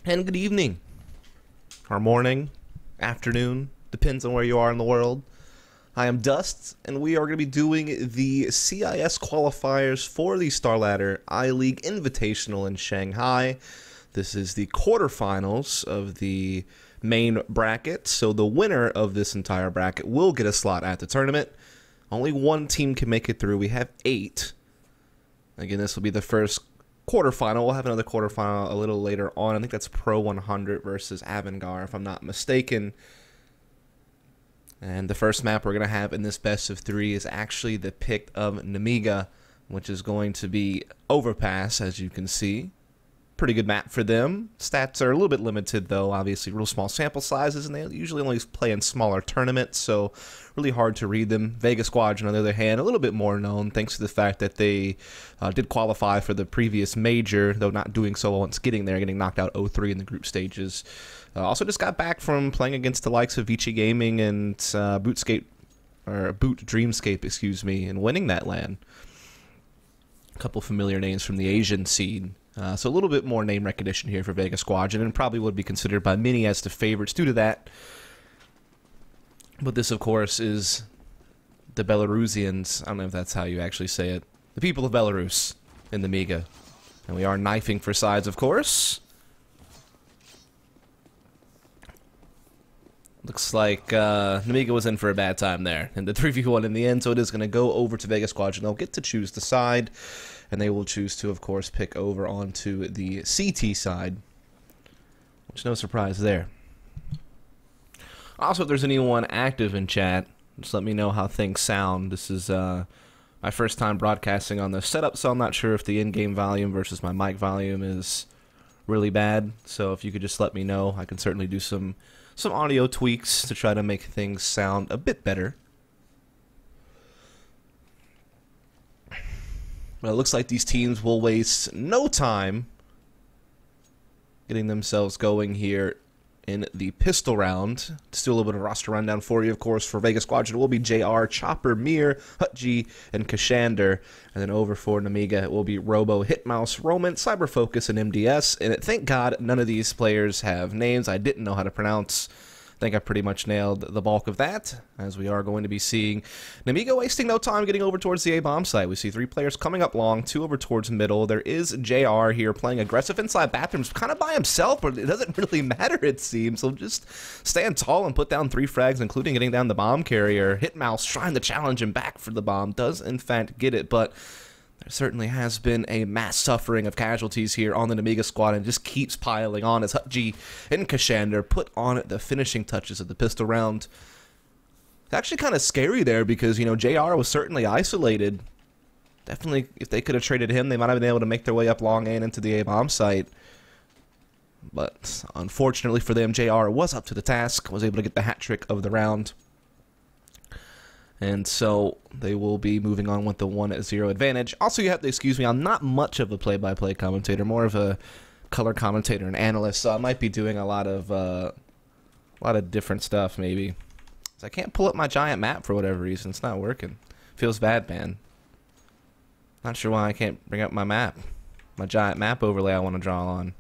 And good evening, or morning, afternoon, depends on where you are in the world. I am Dust, and we are going to be doing the CIS qualifiers for the StarLadder I-League Invitational in Shanghai. This is the quarterfinals of the main bracket, so the winner of this entire bracket will get a slot at the tournament. Only one team can make it through. We have 8. Again, this will be the first quarterfinal. We'll have another quarterfinal a little later on. I think that's Pro 100 versus Avangar, if I'm not mistaken. And the first map we're going to have in this best of 3 is actually the pick of Nemiga, which is going to be overpass, as you can see. Pretty good map for them. Stats are a little bit limited, though. Obviously, real small sample sizes, and they usually only play in smaller tournaments, so really hard to read them. Vega Squadron, on the other hand, a little bit more known, thanks to the fact that they did qualify for the previous major, though not doing so well once getting there, getting knocked out 0-3 in the group stages. Also just got back from playing against the likes of Vici Gaming and Boot Dreamscape, excuse me, and winning that LAN. A couple familiar names from the Asian scene. So a little bit more name recognition here for Vega Squadron, and probably would be considered by many as the favorites due to that. But this, of course, is the Belarusians. I don't know if that's how you actually say it. The people of Belarus in the Nemiga. And we are knifing for sides, of course. Looks like Nemiga was in for a bad time there in the 3v1 in the end, so it is going to go over to Vega Squadron. They'll get to choose the side, and they will choose to, of course, pick over onto the CT side, which no surprise there. Also, if there's anyone active in chat, just let me know how things sound. This is my first time broadcasting on this setup, so I'm not sure if the in-game volume versus my mic volume is really bad. So if you could just let me know, I can certainly do some audio tweaks to try to make things sound a bit better. Well, it looks like these teams will waste no time getting themselves going here in the pistol round. Just do a little bit of roster rundown for you, of course. For Vega Squadron, it will be JR, Chopper, Mir, Hutji, and Kashander. And then over for Nemiga, it will be Robo, Hitmouse, Roman, Cyberfocus, and MDS. And thank God none of these players have names I didn't know how to pronounce. I think I pretty much nailed the bulk of that, as we are going to be seeing Nemiga wasting no time getting over towards the A-bomb site. We see 3 players coming up long, 2 over towards middle. There is JR here playing aggressive inside bathrooms, kind of by himself, but it doesn't really matter, it seems. So just stand tall and put down 3 frags, including getting down the bomb carrier. Hitmouse trying to challenge him back for the bomb, does in fact get it, but there certainly has been a mass suffering of casualties here on the Nemiga squad, and just keeps piling on as Hutji and Kashander put on the finishing touches of the pistol round. It's actually kind of scary there because, you know, JR was certainly isolated. Definitely, if they could have traded him, they might have been able to make their way up long and into the A-bomb site. But unfortunately for them, JR was up to the task, was able to get the hat trick of the round. And so they will be moving on with the 1-0 advantage. Also, you have to excuse me, I'm not much of a play-by-play commentator, more of a color commentator and analyst, so I might be doing a lot of different stuff, maybe. So I can't pull up my giant map for whatever reason. It's not working. Feels bad, man. Not sure why I can't bring up my map. My giant map overlay I want to draw on.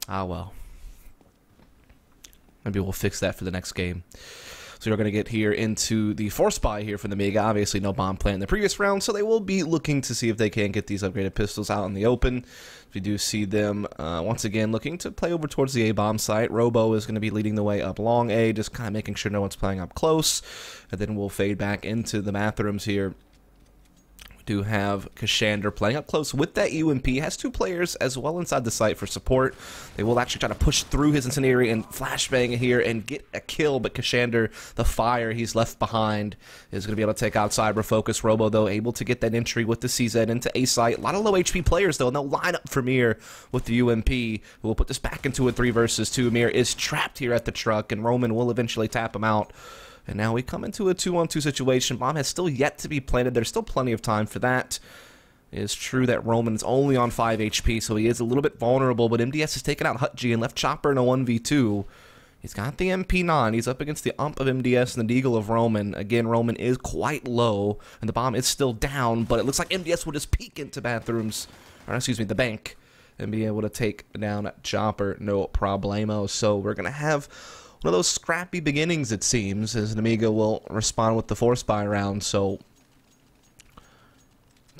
Ah, well. Maybe we'll fix that for the next game. So you're going to get here into the force buy here for the Nemiga. Obviously, no bomb plant in the previous round, so they will be looking to see if they can get these upgraded pistols out in the open. We do see them, once again, looking to play over towards the A-bomb site. Robo is going to be leading the way up long A, just kind of making sure no one's playing up close. And then we'll fade back into the bathrooms here. Do have Kashander playing up close with that UMP. Has 2 players as well inside the site for support. They will actually try to push through his incendiary and flashbang here and get a kill, but Kashander, the fire he's left behind, is going to be able to take out Cyberfocus. Robo, though, able to get that entry with the CZ into A site. A lot of low HP players, though, and they'll line up for Mir with the UMP, who will put this back into a 3 versus 2. Mir is trapped here at the truck, and Roman will eventually tap him out. And now we come into a 2-on-2 situation. Bomb has still yet to be planted. There's still plenty of time for that. It is true that Roman's only on 5 HP, so he is a little bit vulnerable, but MDS has taken out Hutji and left Chopper in a 1v2. He's got the MP9. He's up against the ump of MDS and the deagle of Roman. Again, Roman is quite low, and the bomb is still down, but it looks like MDS will just peek into bathrooms, or excuse me, the bank, and be able to take down Chopper no problemo. So we're going to have one of those scrappy beginnings, it seems, as Nemiga will respond with the force buy round. So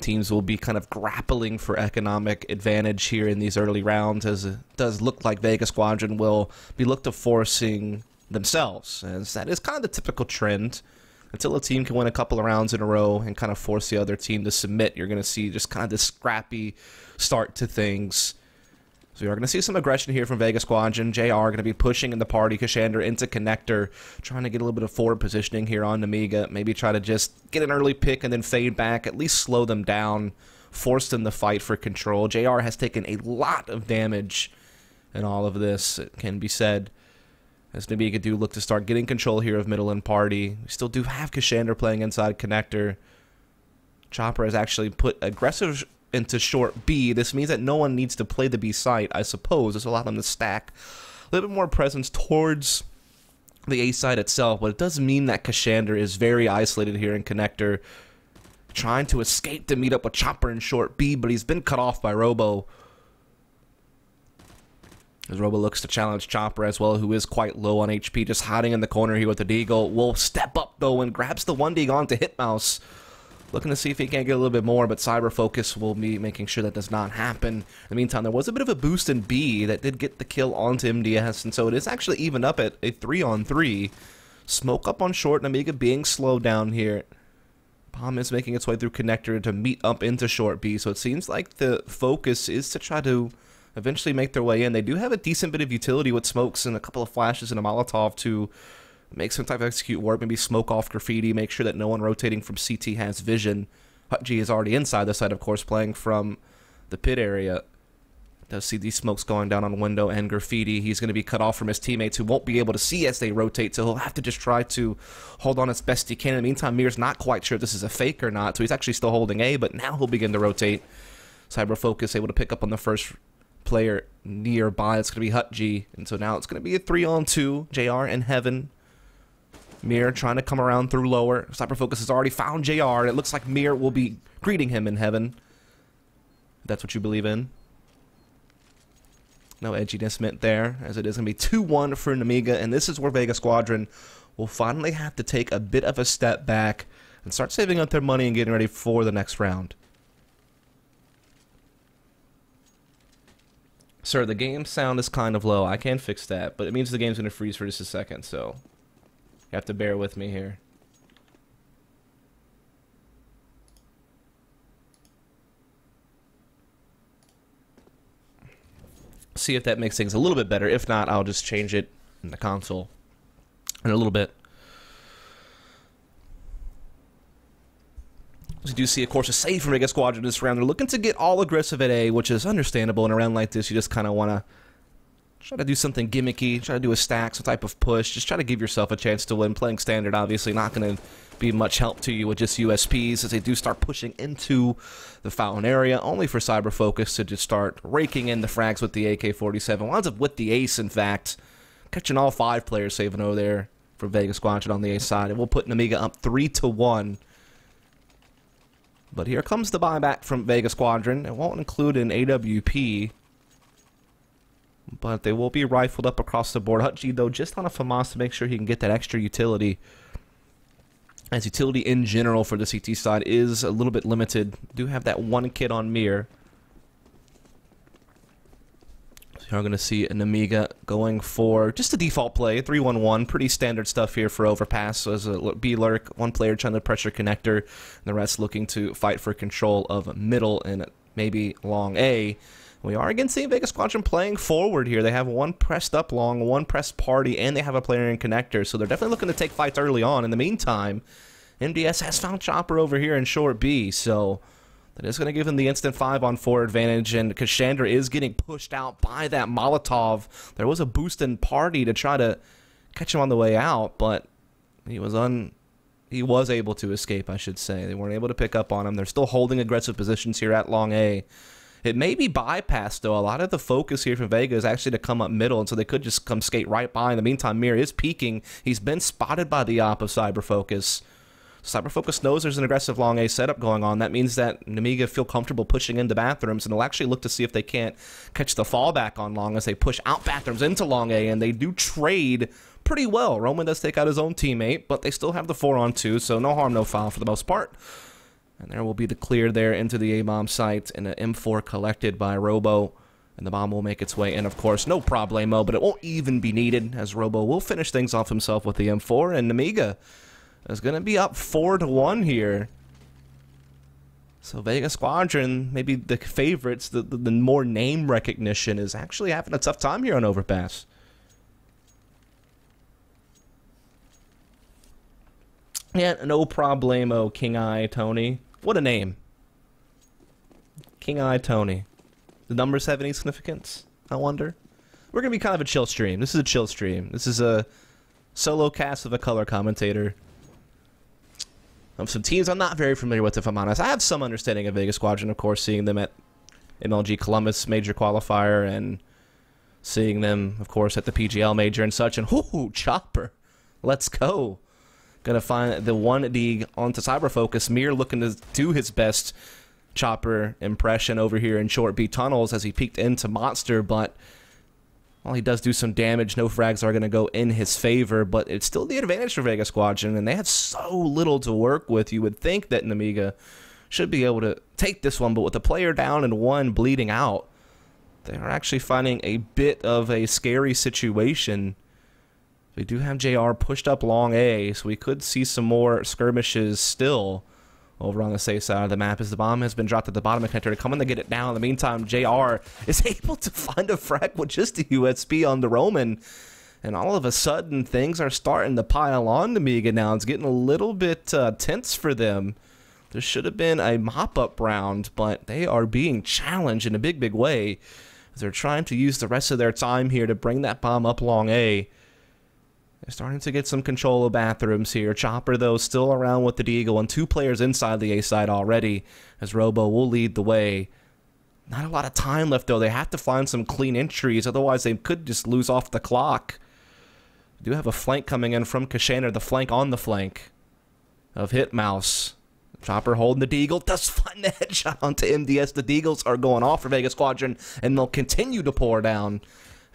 teams will be kind of grappling for economic advantage here in these early rounds, as it does look like Vega Squadron will be looked to forcing themselves, as that is kind of the typical trend. Until a team can win a couple of rounds in a row and kind of force the other team to submit, you're going to see just kind of this scrappy start to things. So we are going to see some aggression here from Vega Squadron. JR going to be pushing in the party, Kashander into connector, trying to get a little bit of forward positioning here on Nemiga. Maybe try to just get an early pick and then fade back, at least slow them down, force them to fight for control. JR has taken a lot of damage in all of this, it can be said, as Nemiga do look to start getting control here of middle and party. We still do have Kashander playing inside connector. Chopper has actually put aggressive into short B. This means that no one needs to play the B site, I suppose. This will allow them to stack a little bit more presence towards the A site itself, but it does mean that Kashander is very isolated here in connector, trying to escape to meet up with Chopper in short B, but he's been cut off by Robo. As Robo looks to challenge Chopper as well, who is quite low on HP, just hiding in the corner here with the Deagle. Will step up, though, and grabs the 1 Deagle onto Hitmouse. Looking to see if he can get a little bit more, but Cyber Focus will be making sure that does not happen. In the meantime, there was a bit of a boost in B that did get the kill onto MDS, and so it is actually even up at a 3-on-3. Smoke up on short, Nemiga being slowed down here. Bomb is making its way through connector to meet up into short B, so it seems like the focus is to try to eventually make their way in. They do have a decent bit of utility with smokes and a couple of flashes and a Molotov to make some type of execute work, maybe smoke off graffiti, make sure that no one rotating from CT has vision. Hutji is already inside the site, of course, playing from the pit area. Does see these smokes going down on window and graffiti. He's going to be cut off from his teammates who won't be able to see as they rotate, so he'll have to just try to hold on as best he can. In the meantime, Mir's not quite sure if this is a fake or not, so he's actually still holding A, but now he'll begin to rotate. Cyber Focus able to pick up on the first player nearby. It's going to be Hutji, and so now it's going to be a 3-on-2. JR in heaven. Mir trying to come around through lower. Cyber Focus has already found JR, and it looks like Mir will be greeting him in heaven. That's what you believe in. No edginess meant there, as it is going to be 2-1 for Nemiga, and this is where Vega Squadron will finally have to take a bit of a step back and start saving up their money and getting ready for the next round. Sir, the game sound is kind of low. I can fix that, but it means the game's going to freeze for just a second, so you have to bear with me here. See if that makes things a little bit better. If not, I'll just change it in the console in a little bit. As you do see, of course, a save from Vega Squadron this round. They're looking to get all aggressive at A, which is understandable. In a round like this, you just kind of want to try to do something gimmicky, try to do a stack, some type of push. Just try to give yourself a chance to win. Playing standard, obviously, not going to be much help to you with just USPs as they do start pushing into the fountain area, only for Cyber Focus to just start raking in the frags with the AK-47. Winds up with the ace, in fact, catching all 5 players saving over there for Vega Squadron on the A side. And we'll put Nemiga up 3-1. But here comes the buyback from Vega Squadron. It won't include an AWP, but they will be rifled up across the board. Hutji, though, just on a FAMAS to make sure he can get that extra utility, as utility in general for the CT side is a little bit limited. Do have that 1 kit on Mir. So you're going to see Nemiga going for just a default play, 3-1-1. Pretty standard stuff here for overpass. So as a B-lurk, 1 player trying to pressure connector, and the rest looking to fight for control of middle and maybe long A. We are again seeing Vega Squadron playing forward here. They have 1 pressed up long, 1 pressed party, and they have a player in connector. So they're definitely looking to take fights early on. In the meantime, MDS has found Chopper over here in short B. So that is going to give them the instant 5-on-4 advantage. And Kashander is getting pushed out by that Molotov. There was a boost in party to try to catch him on the way out, but he was able to escape, I should say. They weren't able to pick up on him. They're still holding aggressive positions here at long A. It may be bypassed, though. A lot of the focus here from Vega is actually to come up middle, and so they could just come skate right by. In the meantime, Mir is peeking. He's been spotted by the op of Cyber Focus. Cyber Focus knows there's an aggressive long A setup going on. That means that Nemiga feel comfortable pushing into Bathrooms, and they'll actually look to see if they can't catch the fallback on long as they push out Bathrooms into long A, and they do trade pretty well. Roman does take out his own teammate, but they still have the 4-on-2, so no harm, no foul for the most part. And there will be the clear there into the A-bomb site, and an M4 collected by Robo. And the bomb will make its way in, of course. No problemo, but it won't even be needed, as Robo will finish things off himself with the M4. And Nemiga is going to be up 4-1 here. So Vega Squadron, maybe the favorites, the more name recognition, is actually having a tough time here on Overpass. Yeah, no problemo, King Eye Tony. What a name. King Eye Tony. The numbers have any significance, I wonder? We're going to be kind of a chill stream. This is a chill stream. This is a solo cast of a color commentator. Some teams I'm not very familiar with, if I'm honest. I have some understanding of Vega Squadron, of course, seeing them at MLG Columbus Major Qualifier and seeing them, of course, at the PGL Major and such. And, whoo, Chopper. Let's go. Gonna find the 1D onto Cyber Focus. Mir looking to do his best Chopper impression over here in short B tunnels as he peeked into Monster, but while he does do some damage, no frags are going to go in his favor, but it's still the advantage for Vega Squadron, and they have so little to work with. You would think that Nemiga should be able to take this one, but with the player down and one bleeding out, they are actually finding a bit of a scary situation. We do have JR pushed up long A, so we could see some more skirmishes still over on the safe side of the map as the bomb has been dropped at the bottom of the connector. Coming to get it down. In the meantime, JR is able to find a frag with just a USB on the Roman. And all of a sudden, things are starting to pile on Nemiga now. It's getting a little bit tense for them. There should have been a mop-up round, but they are being challenged in a big, big way as they're trying to use the rest of their time here to bring that bomb up long A. They're starting to get some control of Bathrooms here. Chopper, though, still around with the Deagle, and 2 players inside the A side already, as Robo will lead the way. Not a lot of time left, though. They have to find some clean entries, otherwise they could just lose off the clock. We do have a flank coming in from Kashaner, the flank on the flank of Hitmouse. Chopper holding the Deagle, does find the headshot onto MDS. The Deagles are going off for Vega Squadron, and they'll continue to pour down.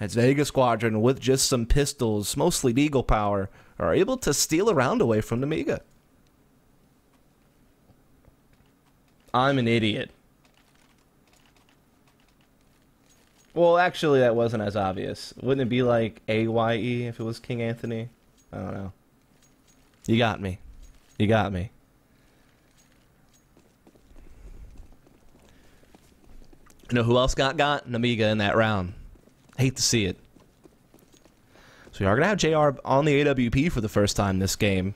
As Vega Squadron, with just some pistols, mostly Deagle power, are able to steal a round away from Nemiga. I'm an idiot. Well, actually, that wasn't as obvious. Wouldn't it be like AYE if it was King Anthony? I don't know. You got me. You got me. You know who else got Nemiga in that round? Hate to see it. So we are going to have JR on the AWP for the first time this game.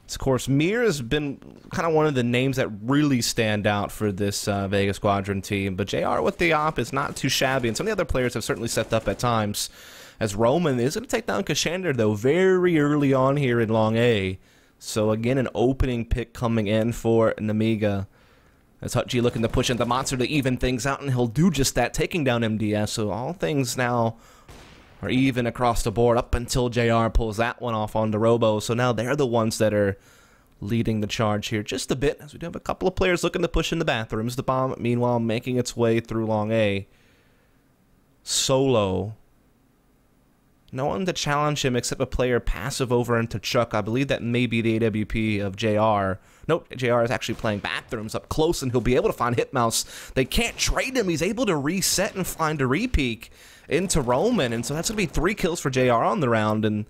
Of course, Mir has been kind of one of the names that really stand out for this Vega Squadron team, but JR with the op is not too shabby, and some of the other players have certainly stepped up at times. As Roman is going to take down Kashander, though, very early on here in long A. So again, an opening pick coming in for Nemiga. As Hutchie looking to push into Monster to even things out, and he'll do just that, taking down MDS. So all things now are even across the board up until JR pulls that one off onto Robo. So now they're the ones that are leading the charge here just a bit, as we do have a couple of players looking to push in the Bathrooms. The bomb, meanwhile, making its way through long A. Solo. No one to challenge him except a player passive over into Chuck. I believe that may be the AWP of JR. Nope, JR is actually playing Bathrooms up close, and he'll be able to find Hitmouse. They can't trade him. He's able to reset and find a repeak into Roman, and so that's going to be 3 kills for JR on the round, and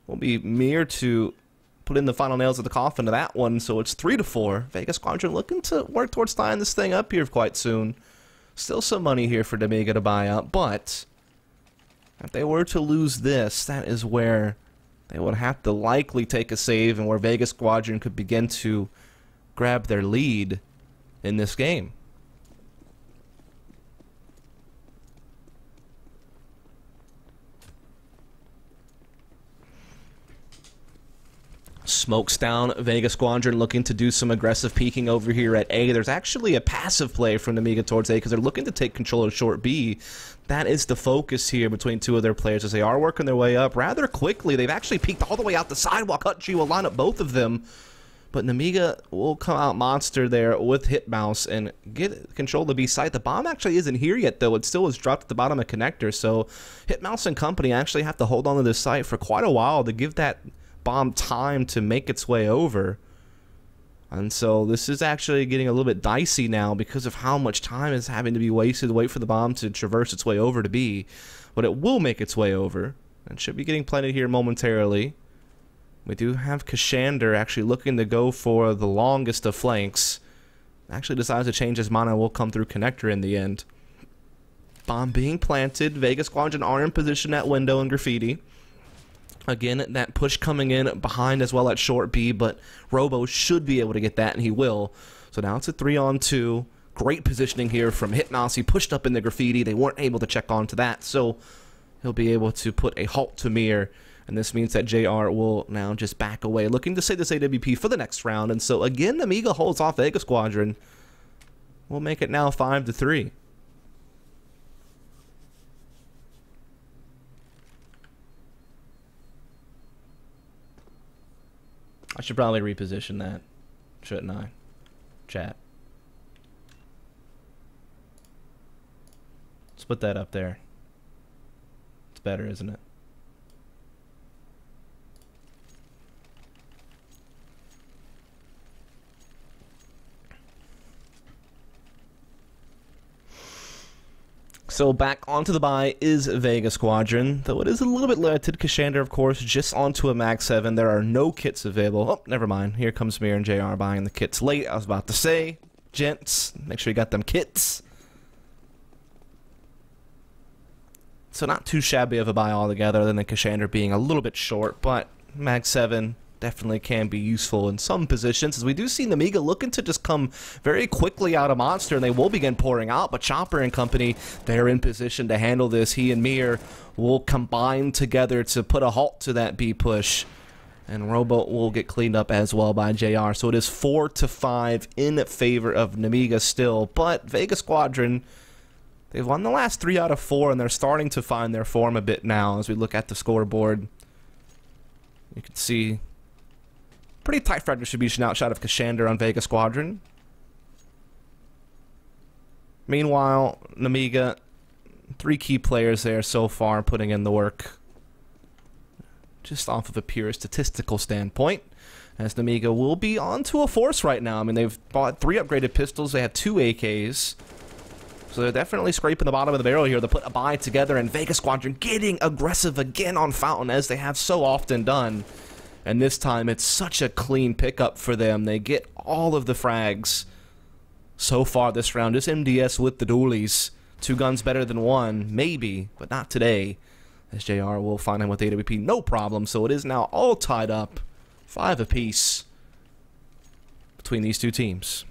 will be Mir to put in the final nails of the coffin to that one, so it's 3-4. Vega Squadron looking to work towards tying this thing up here quite soon. Still some money here for Nemiga to buy up, but if they were to lose this, that is where they would have to likely take a save, and where Vega Squadron could begin to grab their lead in this game. Smokes down Vega Squadron, looking to do some aggressive peeking over here at A. There's actually a passive play from Nemiga towards A because they're looking to take control of short B. That is the focus here between 2 of their players as they are working their way up rather quickly. They've actually peeked all the way out the sidewalk. Hutchie will line up both of them. But Nemiga will come out monster there with Hitmouse and get control of the B site. The bomb actually isn't here yet, though. It still is dropped at the bottom of connector, so Hitmouse and company actually have to hold on to this site for quite a while to give that bomb time to make its way over. And so this is actually getting a little bit dicey now because of how much time is having to be wasted to wait for the bomb to traverse its way over to B. But it will make its way over and should be getting planted here momentarily. We do have Kashander actually looking to go for the longest of flanks. Actually decides to change his mind and will come through connector in the end. Bomb being planted. Vega Squadron are in position at window and graffiti. Again, that push coming in behind as well at short B, but Robo should be able to get that, and he will. So now it's a 3-on-2. Great positioning here from Hitmouse. He pushed up in the graffiti. They weren't able to check on to that, so he'll be able to put a halt to Mir. And this means that JR will now just back away, looking to save this AWP for the next round. And so, again, Nemiga holds off Vega Squadron. We'll make it now 5-3. I should probably reposition that, shouldn't I? Chat. Let's put that up there. It's better, isn't it? So back onto the buy is Vega Squadron, though it is a little bit limited. Kashander, of course, just onto a Mag 7. There are no kits available. Oh, never mind. Here comes Mir and JR buying the kits late. I was about to say, gents, make sure you got them kits. So not too shabby of a buy altogether, other than Kashander being a little bit short, but Mag 7 definitely can be useful in some positions, as we do see Nemiga looking to just come very quickly out of Monster, and they will begin pouring out, but Chopper and company, they're in position to handle this. He and Mir will combine together to put a halt to that B push, and Robo will get cleaned up as well by JR. So it is 4-5 in favor of Nemiga still, but Vega Squadron, they've won the last 3 out of 4, and they're starting to find their form a bit now as we look at the scoreboard. You can see pretty tight frag distribution outshot of Kashander on Vega Squadron. Meanwhile, Nemiga, 3 key players there so far putting in the work. Just off of a pure statistical standpoint, as Nemiga will be onto a force right now. I mean, they've bought 3 upgraded pistols. They have 2 AKs. So they're definitely scraping the bottom of the barrel here. They put a buy together, and Vega Squadron getting aggressive again on Fountain, as they have so often done. And this time, it's such a clean pickup for them. They get all of the frags so far this round. Just MDS with the dualies. 2 guns better than 1, maybe, but not today. As JR will find him with AWP, no problem. So it is now all tied up. 5 apiece between these 2 teams.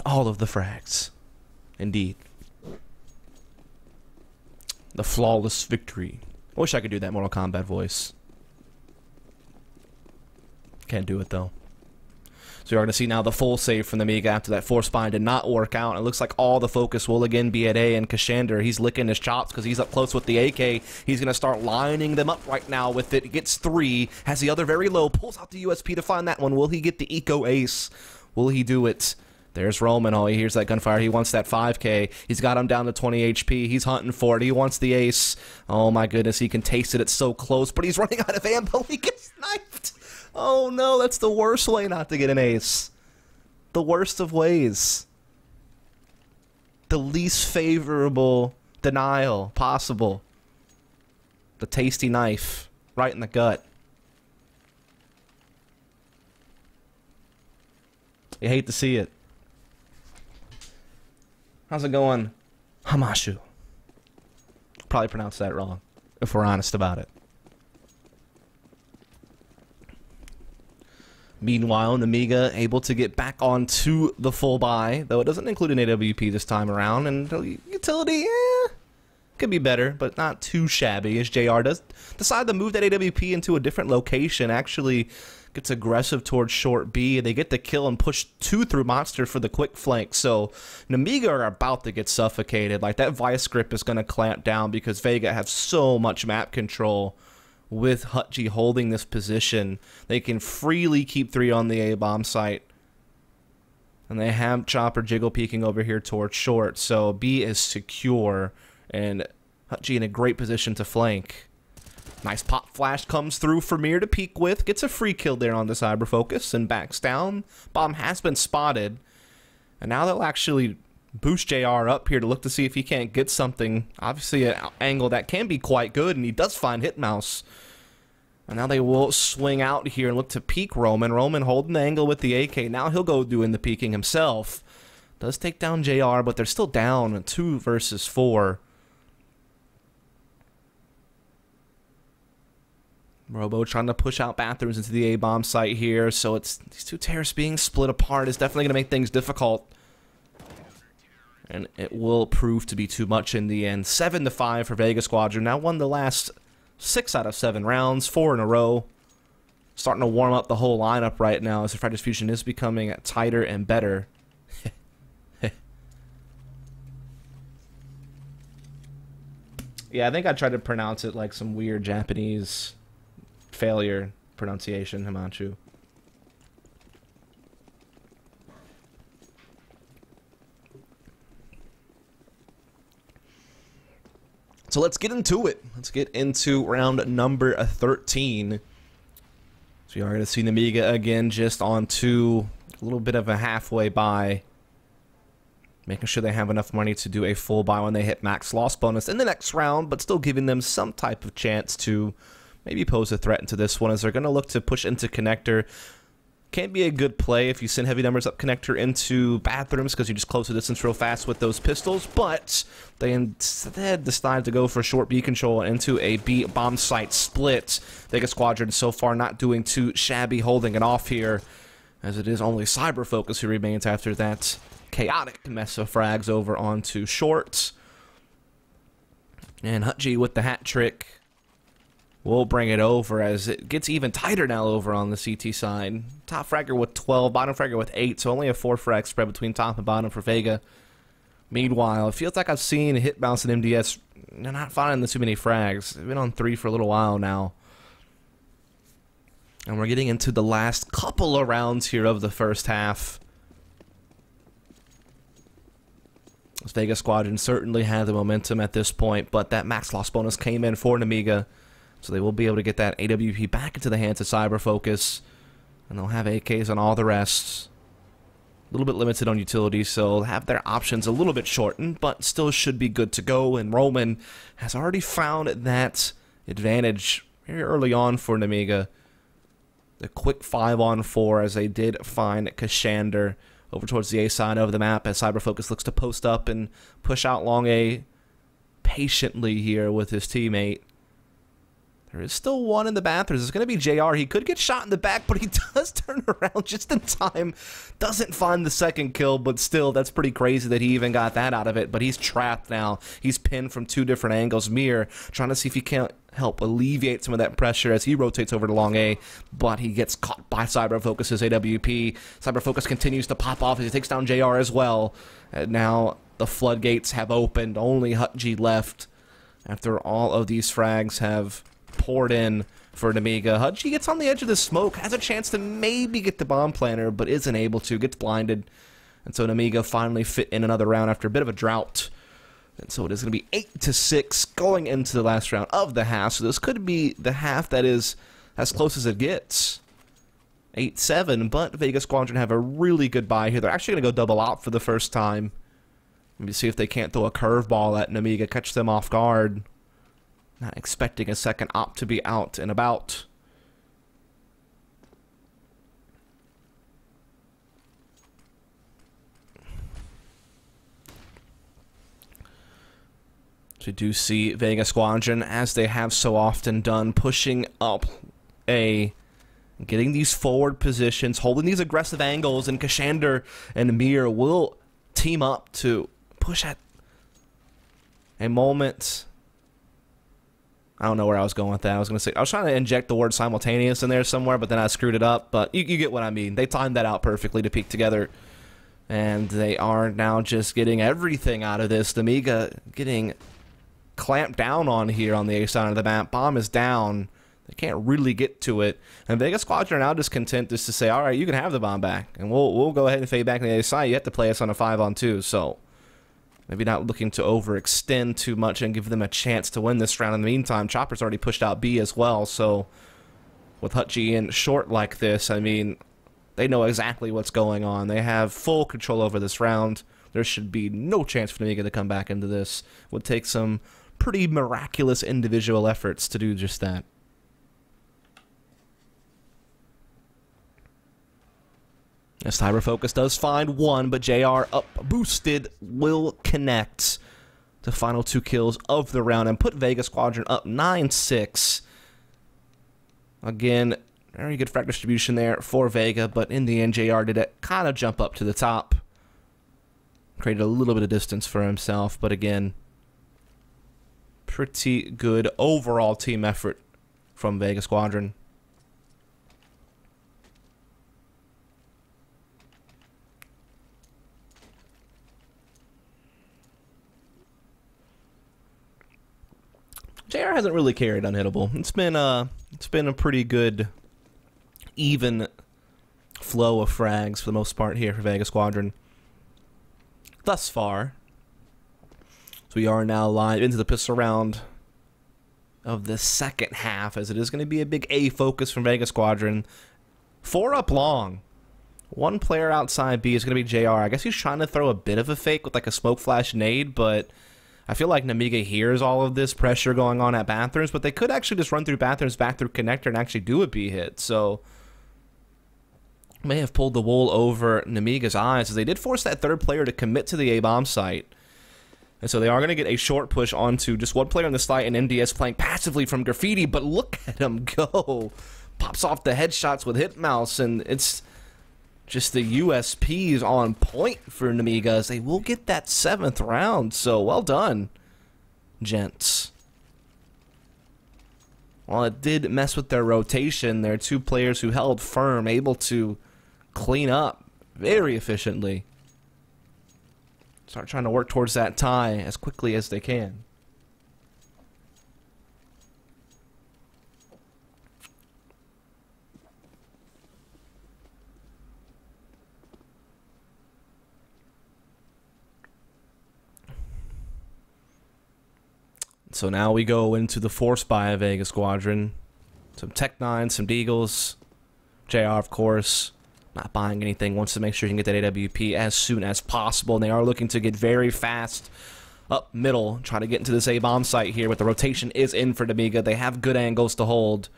All of the frags. Indeed. The flawless victory. I wish I could do that Mortal Kombat voice. Can't do it, though. So you're going to see now the full save from the Nemiga after that force bind did not work out. It looks like all the focus will again be at A, and Kashander, he's licking his chops because he's up close with the AK. He's going to start lining them up right now with it. He gets 3, has the other very low, pulls out the USP to find that one. Will he get the eco ace? Will he do it? There's Roman. Oh, he hears that gunfire. He wants that 5K. He's got him down to 20 HP. He's hunting for it. He wants the ace. Oh, my goodness. He can taste it. It's so close, but he's running out of ammo. He gets sniped. Oh, no. That's the worst way not to get an ace. The worst of ways. The least favorable denial possible. The tasty knife right in the gut. You hate to see it. How's it going? Hamashu. Probably pronounced that wrong, if we're honest about it. Meanwhile, Nemiga able to get back onto the full buy, though it doesn't include an AWP this time around, and utility, could be better, but not too shabby, as JR does decide to move that AWP into a different location, actually gets aggressive towards short B. They get the kill and push 2 through Monster for the quick flank. So Nemiga are about to get suffocated. Like, that Vice Grip is going to clamp down because Vega have so much map control with Hutji holding this position. They can freely keep 3 on the A-bomb site. And they have Chopper jiggle peeking over here towards short. So B is secure and Hutji in a great position to flank. Nice pop flash comes through for Mir to peek with. Gets a free kill there on the Cyber Focus and backs down. Bomb has been spotted. And now they'll actually boost JR up here to look to see if he can't get something. Obviously an angle that can be quite good, and he does find Hitmouse. And now they will swing out here and look to peek Roman. Roman holding the angle with the AK. Now he'll go doing the peeking himself. Does take down JR, but they're still down 2 versus 4. Robo trying to push out bathrooms into the A-bomb site here, so it's these 2 terrorists being split apart is definitely going to make things difficult. And it will prove to be too much in the end. 7-5 for Vega Squadron. Now won the last 6 out of 7 rounds, 4 in a row. Starting to warm up the whole lineup right now as the Fractus Fusion is becoming tighter and better. Yeah, I think I tried to pronounce it like some weird Japanese failure pronunciation, Himanshu. So let's get into it. Let's get into round number 13. So you are going to see Nemiga again just on 2, a little bit of a halfway buy. Making sure they have enough money to do a full buy when they hit max loss bonus in the next round, but still giving them some type of chance to maybe pose a threat into this one, as they're going to look to push into connector. Can't be a good play if you send heavy numbers up connector into bathrooms because you just close the distance real fast with those pistols, but they instead decide to go for short B control into a B bomb site split. Vega Squadron so far not doing too shabby, holding it off here, as it is only Cyber Focus who remains after that chaotic mess of frags over onto short. And Hutji with the hat trick will bring it over as it gets even tighter now over on the CT side. Top fragger with 12, bottom fragger with 8, so only a 4 frag spread between top and bottom for Vega. Meanwhile, it feels like I've seen Hitmouse and MDS not finding too many frags. They've been on 3 for a little while now. And we're getting into the last couple of rounds here of the first half. This Vega Squadron certainly had the momentum at this point, but that max loss bonus came in for Nemiga. So they will be able to get that AWP back into the hands of Cyber Focus. And they'll have AKs on all the rest. A little bit limited on utilities, so they'll have their options a little bit shortened, but still should be good to go. And Roman has already found that advantage very early on for Nemiga. The quick 5-on-4 as they did find Kashander over towards the A side of the map as Cyber Focus looks to post up and push out long A patiently here with his teammate. There is still one in the bathrooms. It's going to be JR. He could get shot in the back, but he does turn around just in time. Doesn't find the second kill, but still, that's pretty crazy that he even got that out of it. But he's trapped now. He's pinned from 2 different angles. Mir trying to see if he can't help alleviate some of that pressure as he rotates over to long A, but he gets caught by Cyber Focus's AWP. Cyber Focus continues to pop off as he takes down JR as well. And now the floodgates have opened. Only Hutji left after all of these frags have poured in for Nemiga. Hutji gets on the edge of the smoke, has a chance to maybe get the bomb planter, but isn't able to, gets blinded. And so Nemiga finally fit in another round after a bit of a drought. And so it is going to be 8-6 going into the last round of the half. So this could be the half that is as close as it gets. 8-7, but Vega Squadron have a really good buy here. They're actually going to go double out for the first time. Maybe see if they can't throw a curveball at Nemiga, catch them off guard. Not expecting a second op to be out and about. So you do see Vega Squadron, as they have so often done, pushing up A, getting these forward positions, holding these aggressive angles, and Kashander and Mir will team up to push at a moment. I don't know where I was going with that. I was trying to inject the word simultaneous in there somewhere, but then I screwed it up. But you get what I mean. They timed that out perfectly to peek together. And they are now just getting everything out of this. Nemiga getting clamped down on here on the A side of the map. Bomb is down. They can't really get to it. And Vega Squadron are now just content just to say, all right, you can have the bomb back. And we'll go ahead and fade back to the A side. You have to play us on a 5-on-2, so maybe not looking to overextend too much and give them a chance to win this round. In the meantime, Chopper's already pushed out B as well, so with Hutchie in short like this, I mean, they know exactly what's going on. They have full control over this round. There should be no chance for Nemiga to come back into this. Would take some pretty miraculous individual efforts to do just that. As Hyper Focus does find one, but JR up boosted will connect the final 2 kills of the round and put Vega Squadron up 9-6. Again, very good frag distribution there for Vega, but in the end, JR did it kind of jump up to the top. Created a little bit of distance for himself, but again, pretty good overall team effort from Vega Squadron. JR hasn't really carried Unhittable. It's been a pretty good, even flow of frags for the most part here for Vega Squadron thus far. So we are now live into the pistol round of the second half, as it is going to be a big A focus from Vega Squadron. 4 up long. 1 player outside B is going to be JR. I guess he's trying to throw a bit of a fake with like a smoke flash nade, but I feel like Nemiga hears all of this pressure going on at bathrooms, but they could actually just run through bathrooms back through connector and actually do a B hit. So may have pulled the wool over Nemiga's eyes, as they did force that 3rd player to commit to the A-bomb site. And so they are going to get a short push onto just 1 player on the site, and MDS playing passively from Graffiti, but look at him go. Pops off the headshots with hit mouse, and it's just the USPs on point for Nemiga, as they will get that 7th round. So well done, gents. While it did mess with their rotation, there are 2 players who held firm, able to clean up very efficiently. Start trying to work towards that tie as quickly as they can. So now we go into the force buy of Vega Squadron. Some Tech 9, some Deagles. JR, of course, not buying anything. Wants to make sure he can get that AWP as soon as possible. And they are looking to get very fast up middle. Try to get into this A-bomb site here, but the rotation is in for Nemiga. They have good angles to hold.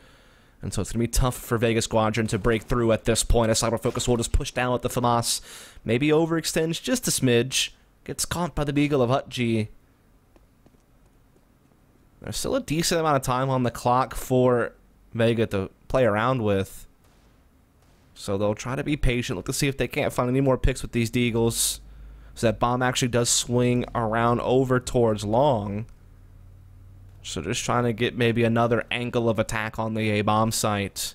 And so it's going to be tough for Vega Squadron to break through at this point. As Cyber Focus will just push down at the FAMAS. Maybe overextends just a smidge. Gets caught by the Beagle of Hutchie. There's still a decent amount of time on the clock for Vega to play around with. So they'll try to be patient, look to see if they can't find any more picks with these Deagles. So that bomb actually does swing around over towards long. So just trying to get maybe another angle of attack on the A-bomb site.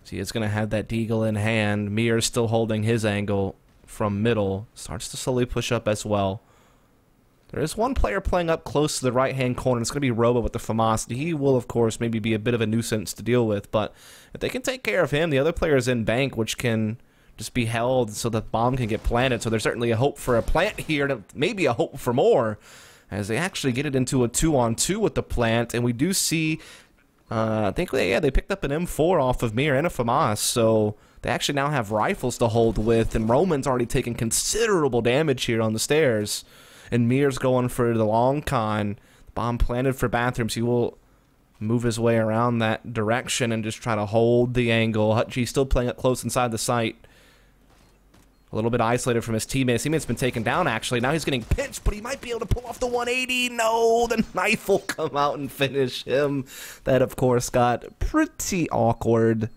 See, it's going to have that Deagle in hand. Mir's still holding his angle from middle. Starts to slowly push up as well. There is 1 player playing up close to the right-hand corner. It's going to be Robo with the FAMAS. He will, of course, maybe be a bit of a nuisance to deal with, but if they can take care of him, the other player is in bank, which can just be held so the bomb can get planted. So there's certainly a hope for a plant here, and maybe a hope for more, as they actually get it into a 2-on-2 with the plant, and we do see, I think, yeah, they picked up an M4 off of Mir and a FAMAS, so they actually now have rifles to hold with, and Roman's already taken considerable damage here on the stairs. And Mir's going for the long con. Bomb planted for bathrooms. He will move his way around that direction and just try to hold the angle. Hutchie's still playing up close inside the site. A little bit isolated from his teammates. Teammate's been taken down, actually. Now he's getting pinched, but he might be able to pull off the 180. No, the knife will come out and finish him. That, of course, got pretty awkward,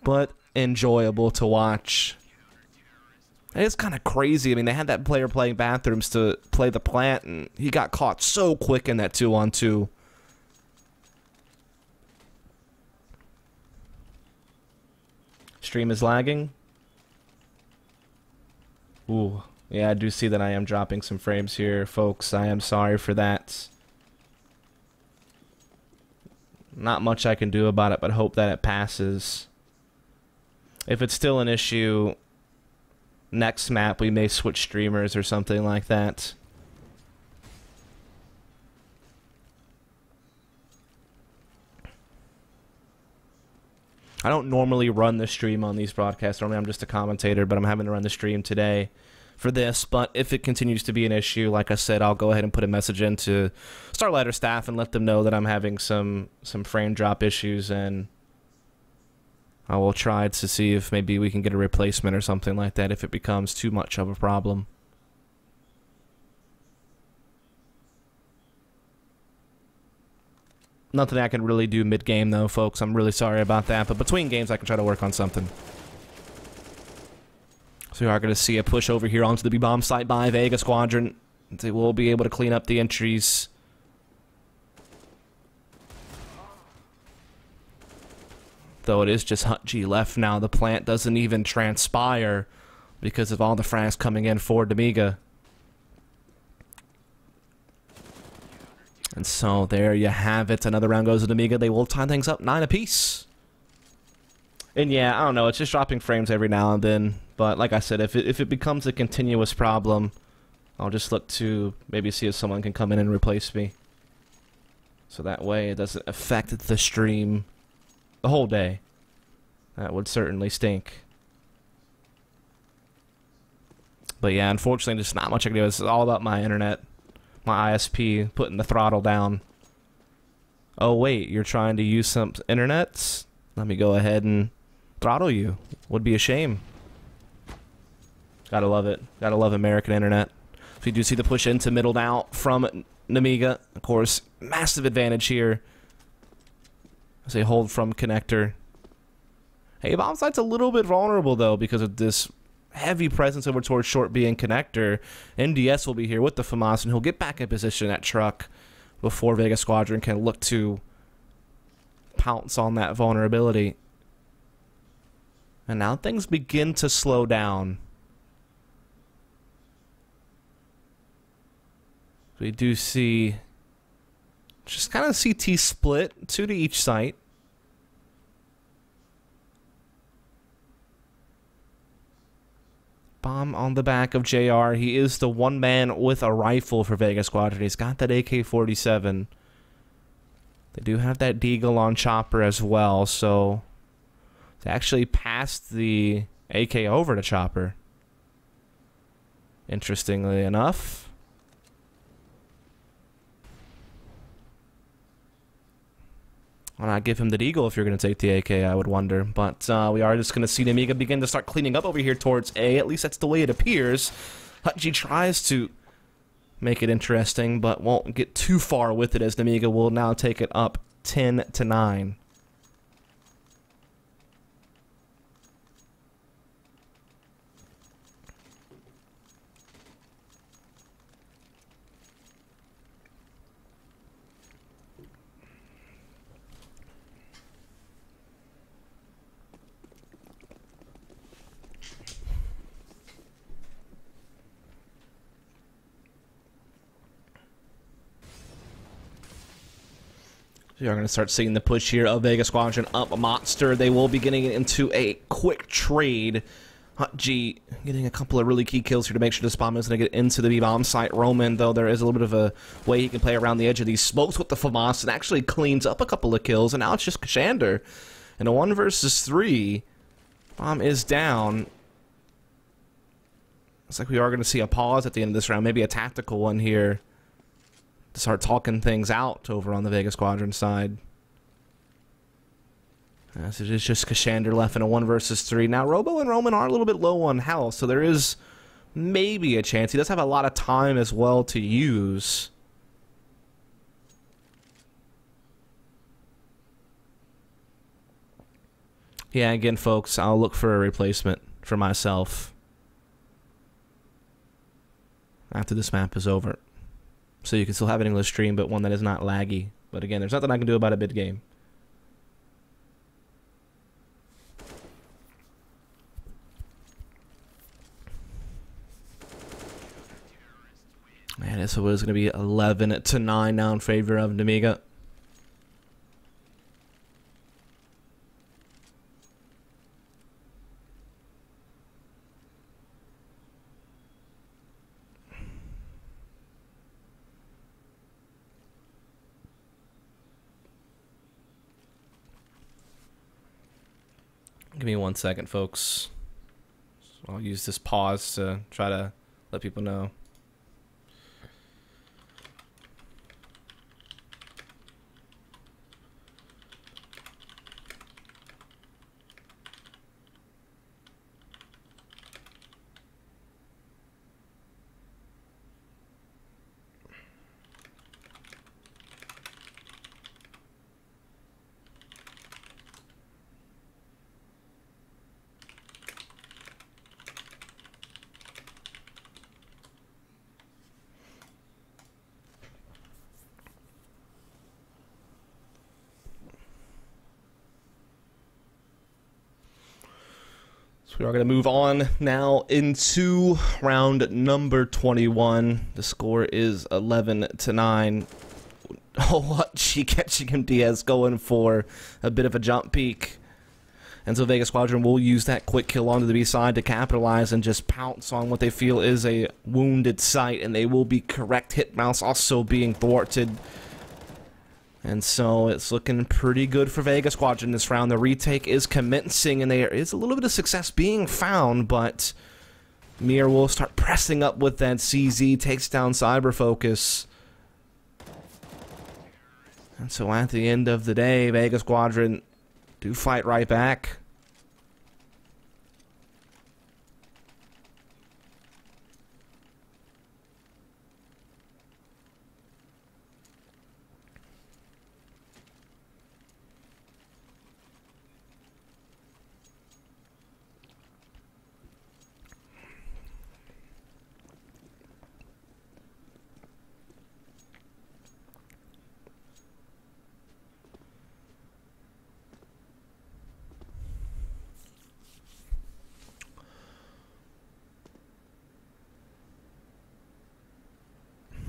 but enjoyable to watch. It's kind of crazy. I mean, they had that player playing bathrooms to play the plant, and he got caught so quick in that 2-on-2. Stream is lagging. Ooh. Yeah, I do see that I am dropping some frames here, folks. I am sorry for that. Not much I can do about it, but hope that it passes. If it's still an issue, next map we may switch streamers or something like that. I don't normally run the stream on these broadcasts. Normally I'm just a commentator, but I'm having to run the stream today for this. But if it continues to be an issue, like I said, I'll go ahead and put a message in to Starlighter staff and let them know that I'm having some frame drop issues, and I will try to see if maybe we can get a replacement or something like that if it becomes too much of a problem. Nothing I can really do mid-game, though, folks. I'm really sorry about that. But between games, I can try to work on something. So we are going to see a push over here onto the B-bomb site by Vega Squadron. They will be able to clean up the entries. Though it is just Hut G left now. The plant doesn't even transpire because of all the frags coming in for Nemiga. And so there you have it. Another round goes to Nemiga. They will tie things up 9 apiece. And yeah, I don't know. It's just dropping frames every now and then. But like I said, if it becomes a continuous problem, I'll just look to maybe see if someone can come in and replace me. So that way it doesn't affect the stream the whole day. That would certainly stink. But yeah, unfortunately, there's not much I can do. It's all about my internet. My ISP putting the throttle down. Oh wait, you're trying to use some internet? Let me go ahead and throttle you. Would be a shame. Gotta love it. Gotta love American internet. So you do see the push into middle now from Nemiga. Of course, massive advantage here as they hold from connector. Hey, bomb site's a little bit vulnerable though because of this heavy presence over towards short B and connector. MDS will be here with the FAMAS, and he'll get back in position at truck before Vega Squadron can look to pounce on that vulnerability. And now things begin to slow down. We do see just kind of CT split, 2 to each site. Bomb on the back of JR. He is the one man with a rifle for Vega Squadron. He's got that AK-47. They do have that Deagle on Chopper as well, so they actually passed the AK over to Chopper. Interestingly enough. Why not give him the Deagle if you're going to take the AK, I would wonder. But we are just going to see Nemiga begin to start cleaning up over here towards A. At least that's the way it appears. Hut G tries to make it interesting, but won't get too far with it as Nemiga will now take it up 10 to 9. You're going to start seeing the push here of Vega Squadron up a monster. They will be getting into a quick trade. Hut G getting a couple of really key kills here to make sure this bomb isn't going to get into the B-bomb site. Roman, though, there is a little bit of a way he can play around the edge of these smokes with the FAMAS and actually cleans up a couple of kills. And now it's just Kashander. In a 1 versus 3, bomb is down. Looks like we are going to see a pause at the end of this round, maybe a tactical one here to start talking things out over on the Vega Squadron side. As it is just Kashander left in a 1 versus 3. Now, Robo and Roman are a little bit low on health, so there is maybe a chance. He does have a lot of time as well to use. Yeah, again, folks, I'll look for a replacement for myself. after this map is over. So you can still have an English stream, but one that is not laggy. But again, there's nothing I can do about a mid game. Man, this was going to be 11-9 now in favor of Nemiga. Give me 1 second, folks. So I'll use this pause to try to let people know. So we are going to move on now into round number 21. The score is 11-9. Oh, what? She catching him, Diaz going for a bit of a jump peek. And so Vega Squadron will use that quick kill onto the B side to capitalize and just pounce on what they feel is a wounded site, and they will be correct. Hit mouse also being thwarted. And so it's looking pretty good for Vega Squadron this round. The retake is commencing, and there is a little bit of success being found, but Mir will start pressing up with that CZ, takes down Cyber Focus. And so at the end of the day, Vega Squadron do fight right back.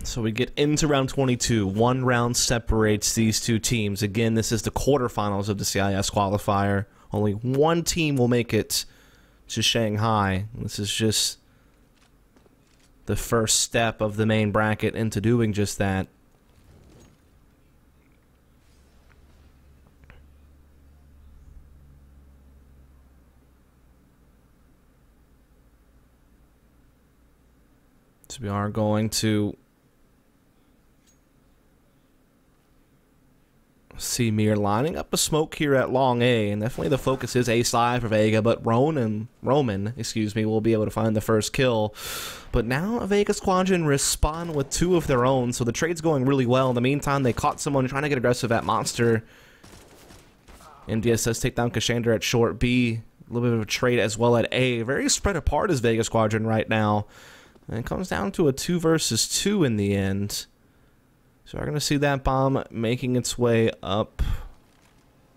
So we get into round 22. One round separates these two teams. Again, this is the quarterfinals of the CIS qualifier. Only one team will make it to Shanghai. This is just the first step of the main bracket into doing just that. So we are going to see Mir lining up a smoke here at long A, and definitely the focus is A side for Vega, but Roman, will be able to find the first kill. But now Vega Squadron respond with two of their own, so the trade's going really well. In the meantime, they caught someone trying to get aggressive at Monster. MDS does take down Cassandra at short B. A little bit of a trade as well at A. Very spread apart is Vega Squadron right now. And it comes down to a 2 versus 2 in the end. So we're going to see that bomb making its way up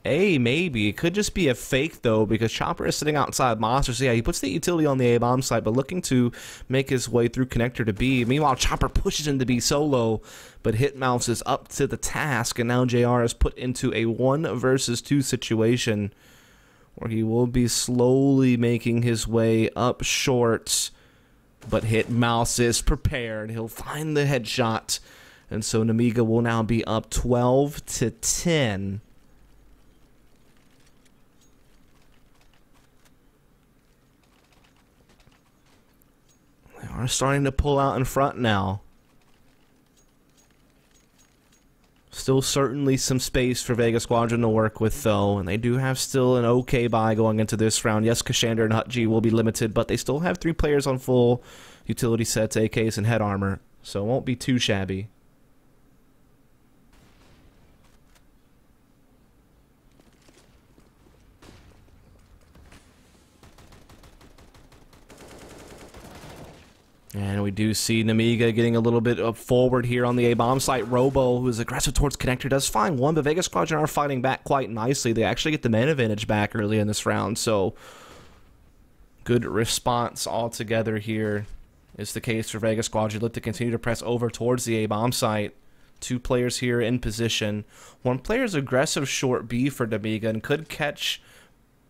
A, maybe. It could just be a fake, though, because Chopper is sitting outside Monster. So, yeah, he puts the utility on the A bomb site, but looking to make his way through connector to B. Meanwhile, Chopper pushes into B solo, but Hitmouse is up to the task, and now JR is put into a 1 versus 2 situation where he will be slowly making his way up short, but Hitmouse is prepared. He'll find the headshot. And so Nemiga will now be up 12-10. They are starting to pull out in front now. Still certainly some space for Vega Squadron to work with, though, and they do have still an okay buy going into this round. Yes, Cassandra and Hutji will be limited, but they still have 3 players on full utility sets, AKs, and head armor, so it won't be too shabby. And we do see Nemiga getting a little bit up forward here on the A-bomb site. Robo, who is aggressive towards Connector, does find one, but Vega Squadron are fighting back quite nicely. They actually get the man advantage back early in this round, so good response altogether here is the case for Vega Squadron. Look to continue to press over towards the A-bomb site. 2 players here in position. 1 player's aggressive short B for Nemiga and could catch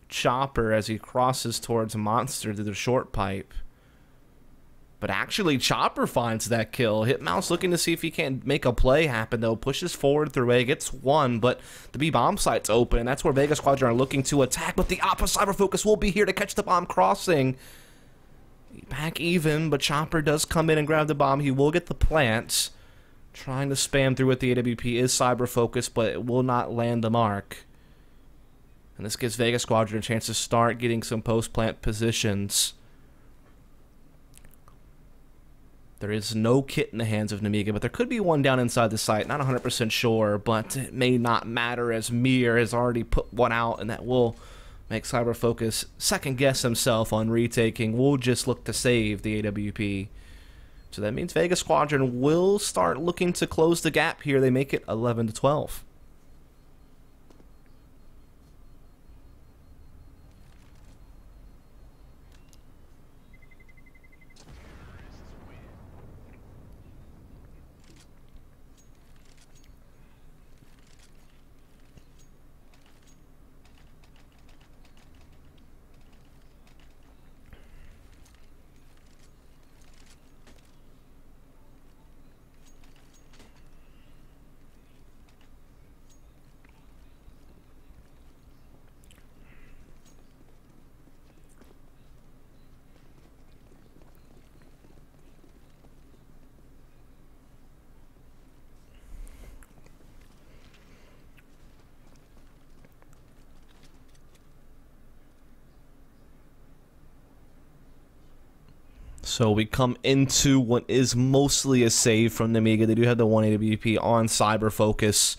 Chopper as he crosses towards Monster through the short pipe. But actually, Chopper finds that kill. Hitmouse looking to see if he can make a play happen, though. Pushes forward through A, gets 1, but the B bomb site's open. That's where Vega Squadron are looking to attack, but the Oppa Cyber Focus will be here to catch the bomb crossing. Back even, but Chopper does come in and grab the bomb. He will get the plant. Trying to spam through with the AWP is Cyber Focus, but it will not land the mark. And this gives Vega Squadron a chance to start getting some post-plant positions. There is no kit in the hands of Nemiga, but there could be one down inside the site. Not 100% sure, but it may not matter as Mir has already put one out, and that will make Cyber Focus second-guess himself on retaking. We'll just look to save the AWP. So that means Vega Squadron will start looking to close the gap here. They make it 11-12. So we come into what is mostly a save from Nemiga. They do have the 1 AWP on Cyber Focus.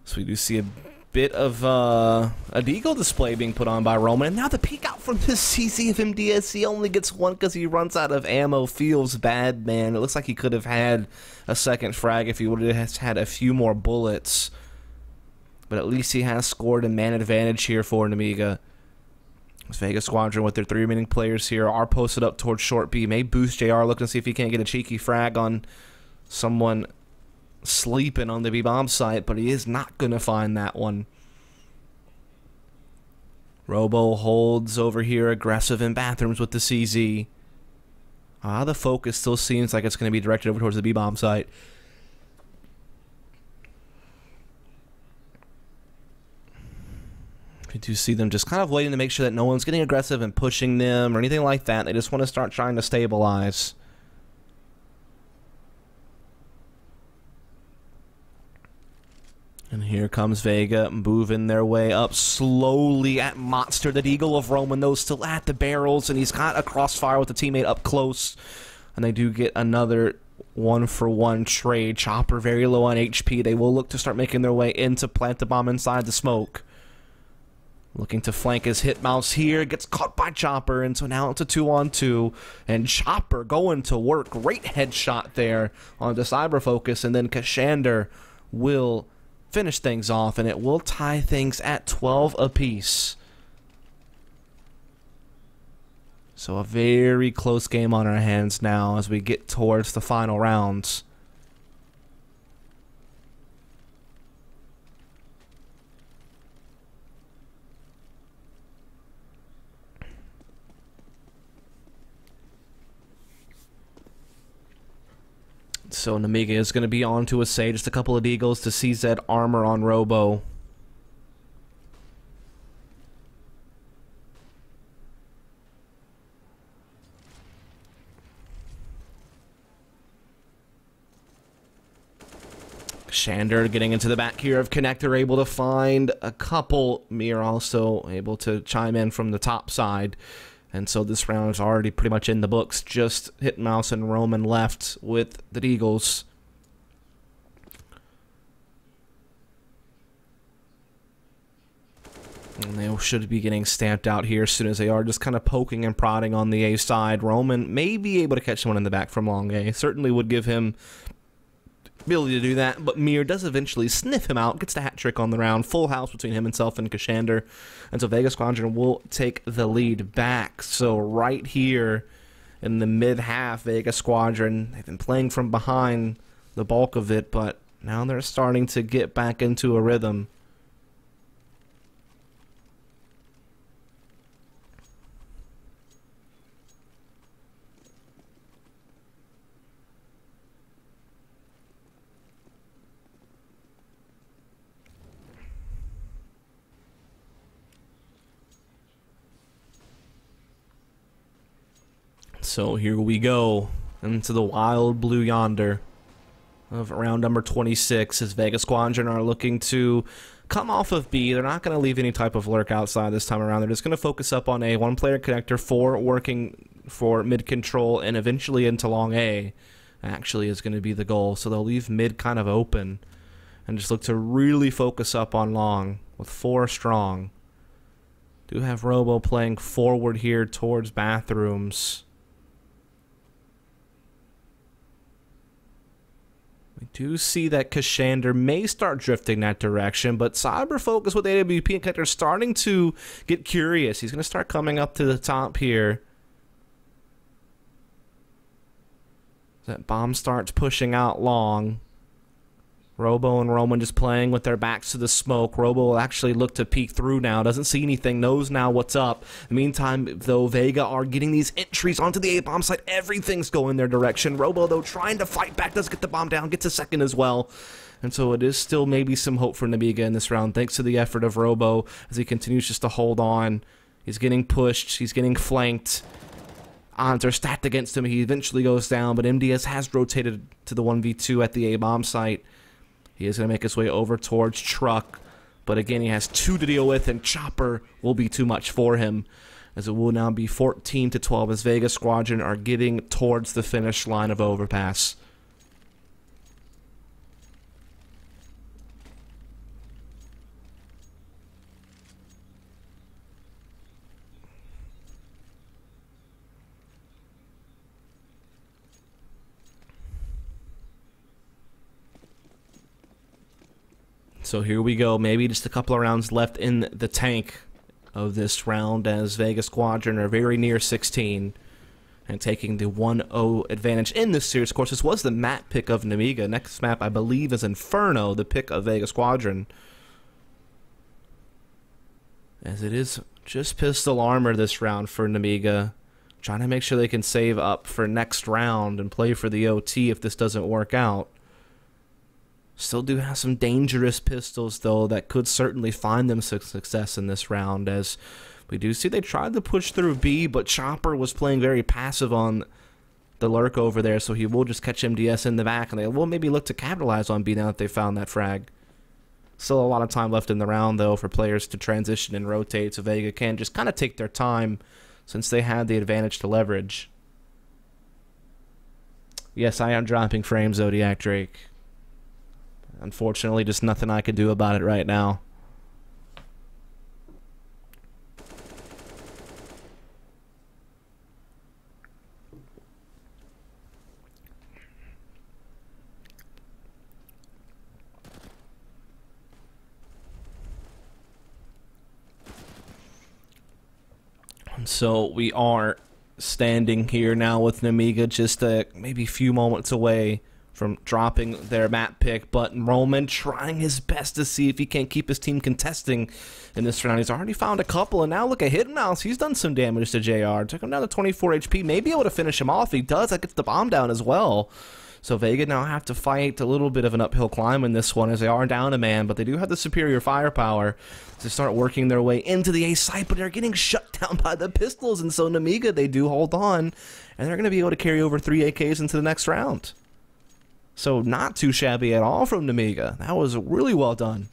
So we do see a bit of a deagle display being put on by Roman. And now the peek out from this CZ of MDS. He only gets 1 because he runs out of ammo. Feels bad, man. It looks like he could have had a second frag if he would have had a few more bullets. But at least he has scored a man advantage here for Nemiga. Vega Squadron with their 3 remaining players here are posted up towards short B. May boost JR, looking to see if he can't get a cheeky frag on someone sleeping on the B-bomb site, but he is not going to find that one. Robo holds over here, aggressive in bathrooms with the CZ. The focus still seems like it's going to be directed over towards the B-bomb site. We do see them just kind of waiting to make sure that no one's getting aggressive and pushing them or anything like that. They just want to start trying to stabilize. And here comes Vega moving their way up slowly at Monster. The Eagle of Roman, though, still at the barrels, and he's got a crossfire with the teammate up close. And they do get another 1-for-1 trade. Chopper very low on HP. They will look to start making their way in to plant the bomb inside the smoke. Looking to flank his Hitmouse here. Gets caught by Chopper, and so now it's a 2-on-2. And Chopper going to work. Great headshot there on the Cyber Focus, and then Kashander will finish things off, and it will tie things at 12 apiece. So a very close game on our hands now as we get towards the final rounds. So Nemiga is going to be on to a say, just a couple of Deagles to CZ armor on Robo. Shander getting into the back here of Connector, able to find a couple. Mir also able to chime in from the top side. And so this round is already pretty much in the books. Just Hitmouse and Roman left with the Eagles. And they should be getting stamped out here as soon as they are, just kind of poking and prodding on the A side. Roman may be able to catch someone in the back from long A. Certainly would give him ability to do that, but Mir does eventually sniff him out, gets the hat trick on the round. Full house between himself and Kashander. And so Vega Squadron will take the lead back. So right here in the mid-half, Vega Squadron, they've been playing from behind the bulk of it, but now they're starting to get back into a rhythm. So here we go into the wild blue yonder of round number 26 as Vega Squadron are looking to come off of B. They're not going to leave any type of lurk outside this time around. They're just going to focus up on A. One player connector, 4 working for mid control, and eventually into long A actually is going to be the goal. So they'll leave mid kind of open and just look to really focus up on long with 4 strong. Do have Robo playing forward here towards bathrooms. We do see that Kashander may start drifting that direction, but Cyber Focus with AWP and Connector starting to get curious. He's going to start coming up to the top here. That bomb starts pushing out long. Robo and Roman just playing with their backs to the smoke. Robo will actually look to peek through now. Doesn't see anything. Knows now what's up. In the meantime, though, Vega are getting these entries onto the A-bomb site. Everything's going their direction. Robo, though, trying to fight back. Does get the bomb down. Gets a second as well. And so it is still maybe some hope for Nemiga in this round, thanks to the effort of Robo as he continues just to hold on. He's getting pushed. He's getting flanked. Odds are stacked against him. He eventually goes down, but MDS has rotated to the 1v2 at the A-bomb site. He is going to make his way over towards Truck, but again, he has 2 to deal with, and Chopper will be too much for him, as it will now be 14-12 as Vega Squadron are getting towards the finish line of overpass. So here we go, maybe just a couple of rounds left in the tank of this round as Vega Squadron are very near 16 and taking the 1-0 advantage in this series. Of course, this was the map pick of Nemiga. Next map, I believe, is Inferno, the pick of Vega Squadron. As it is just pistol armor this round for Nemiga. Trying to make sure they can save up for next round and play for the OT if this doesn't work out. Still do have some dangerous pistols, though, that could certainly find them success in this round, as we do see they tried to push through B, but Chopper was playing very passive on the lurk over there, so he will just catch MDS in the back, and they will maybe look to capitalize on B now that they found that frag. Still a lot of time left in the round, though, for players to transition and rotate, so Vega can just kind of take their time since they had the advantage to leverage. Yes, I am dropping frames, Zodiac Drake. Unfortunately, just nothing I could do about it right now. And so we are standing here now with Nemiga just maybe a few moments away from dropping their map pick, but Roman trying his best to see if he can't keep his team contesting in this round. He's already found a couple, and now look at Hidden Mouse. He's done some damage to JR. Took him down to 24 HP. May be able to finish him off. He does. That gets the bomb down as well. So Vega now have to fight a little bit of an uphill climb in this one as they are down a man, but they do have the superior firepower to start working their way into the A site, but they're getting shut down by the pistols, and so Nemiga, they do hold on, and they're going to be able to carry over 3 AKs into the next round. So not too shabby at all from Nemiga. That was really well done.